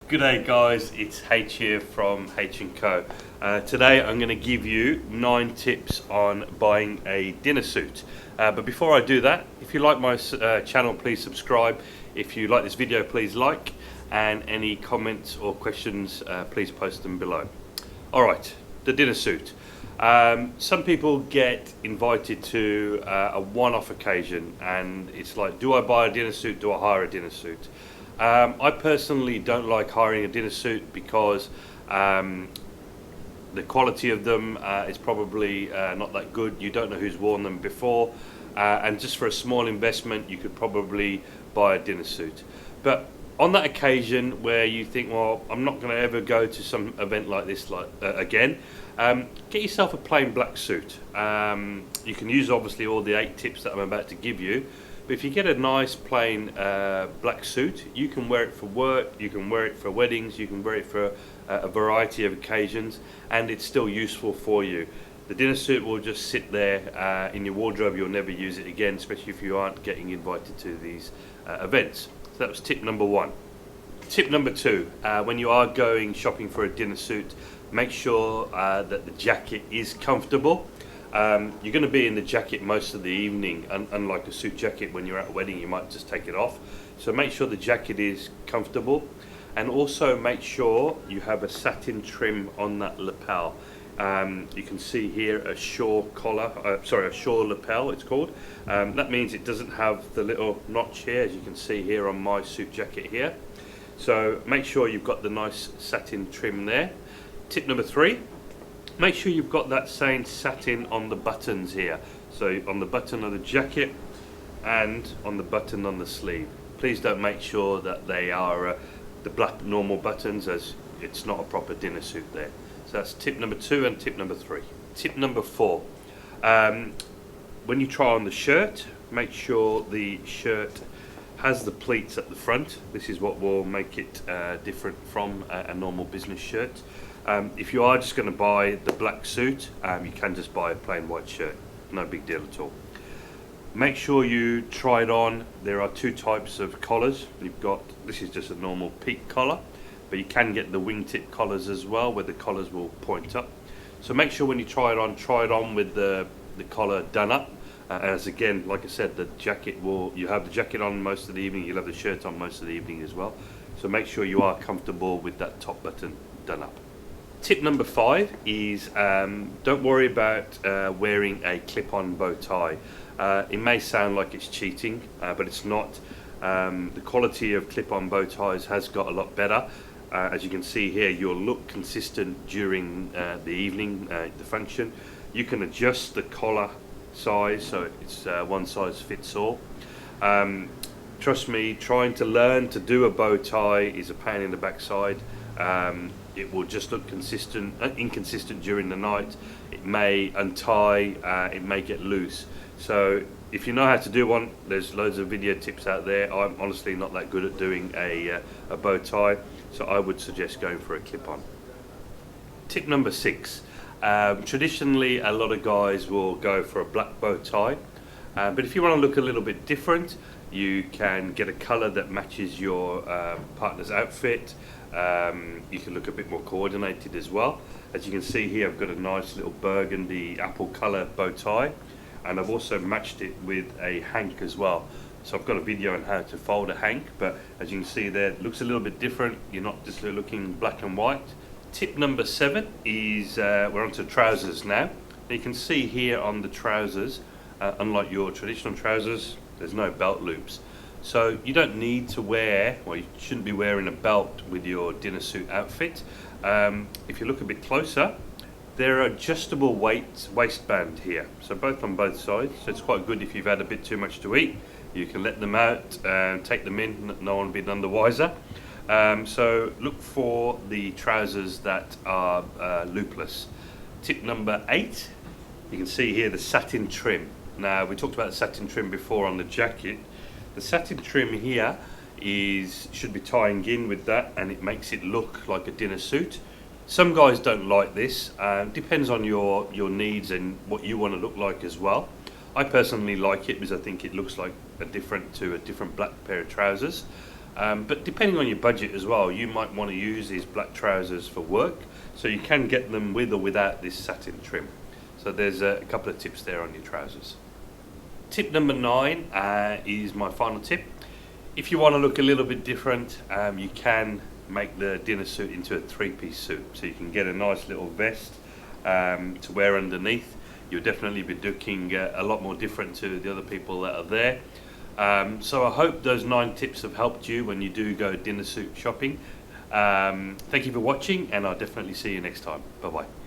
G'day guys, it's H here from H+CO. Today I'm going to give you 9 tips on buying a dinner suit. But before I do that, if you like my channel, please subscribe. If you like this video, please like. And any comments or questions, please post them below. Alright, the dinner suit. Some people get invited to a one-off occasion and it's like, do I buy a dinner suit, do I hire a dinner suit? I personally don't like hiring a dinner suit because the quality of them is probably not that good. You don't know who's worn them before, and just for a small investment you could probably buy a dinner suit. But on that occasion where you think, well, I'm not going to ever go to some event like this again, get yourself a plain black suit. You can use obviously all the 8 tips that I'm about to give you. But if you get a nice plain black suit, you can wear it for work, you can wear it for weddings, you can wear it for a variety of occasions, and it's still useful for you. The dinner suit will just sit there in your wardrobe. You'll never use it again, especially if you aren't getting invited to these events. So that was tip number 1. Tip number 2, when you are going shopping for a dinner suit, make sure that the jacket is comfortable. You're going to be in the jacket most of the evening, unlike a suit jacket. When you're at a wedding you might just take it off, so make sure the jacket is comfortable, and also make sure you have a satin trim on that lapel. You can see here a shawl collar, a shawl lapel it's called. That means it doesn't have the little notch here, as you can see here on my suit jacket here. So make sure you've got the nice satin trim there. Tip number 3, make sure you've got that same satin on the buttons here. So on the button of the jacket and on the button on the sleeve. Please don't make sure that they are the black normal buttons, as it's not a proper dinner suit there. So that's tip number 2 and tip number 3. Tip number 4, when you try on the shirt, make sure the shirt has the pleats at the front. This is what will make it different from a normal business shirt. If you are just going to buy the black suit, you can just buy a plain white shirt, no big deal at all. Make sure you try it on. There are 2 types of collars. You've got, this is just a normal peak collar, but you can get the wingtip collars as well, where the collars will point up. So make sure when you try it on with the collar done up, as again, like I said, the jacket you have the jacket on most of the evening, you'll have the shirt on most of the evening as well. So make sure you are comfortable with that top button done up. Tip number 5 is don't worry about wearing a clip-on bow tie. It may sound like it's cheating, but it's not. The quality of clip-on bow ties has got a lot better. As you can see here, you'll look consistent during the evening, the function. You can adjust the collar size, so it's one size fits all. Trust me, trying to learn to do a bow tie is a pain in the backside. It will just look inconsistent during the night. It may untie, it may get loose. So if you know how to do one, there's loads of video tips out there. I'm honestly not that good at doing a bow tie, so I would suggest going for a clip-on. Tip number 6, traditionally a lot of guys will go for a black bow tie, but if you want to look a little bit different, you can get a color that matches your partner's outfit. You can look a bit more coordinated as well. As you can see here, I've got a nice little burgundy apple color bow tie, and I've also matched it with a hank as well. So I've got a video on how to fold a hank, but as you can see there, it looks a little bit different. You're not just looking black and white. Tip number 7 is we're onto trousers now. You can see here on the trousers, unlike your traditional trousers, there's no belt loops. So you don't need to wear, well, you shouldn't be wearing a belt with your dinner suit outfit. If you look a bit closer, there are adjustable waistband here, so both on both sides. So it's quite good if you've had a bit too much to eat. You can let them out and take them in, no one will be none the wiser. So look for the trousers that are loopless. Tip number 8, you can see here the satin trim. Now, we talked about the satin trim before on the jacket. The satin trim here should be tying in with that, and it makes it look like a dinner suit. Some guys don't like this. Depends on your needs and what you want to look like as well. I personally like it because I think it looks like a different black pair of trousers. But depending on your budget as well, you might want to use these black trousers for work, so you can get them with or without this satin trim. So there's a couple of tips there on your trousers. Tip number 9 is my final tip. If you want to look a little bit different, you can make the dinner suit into a 3-piece suit. So you can get a nice little vest to wear underneath. You'll definitely be looking a lot more different to the other people that are there. So I hope those 9 tips have helped you when you do go dinner suit shopping. Thank you for watching, and I'll definitely see you next time. Bye bye.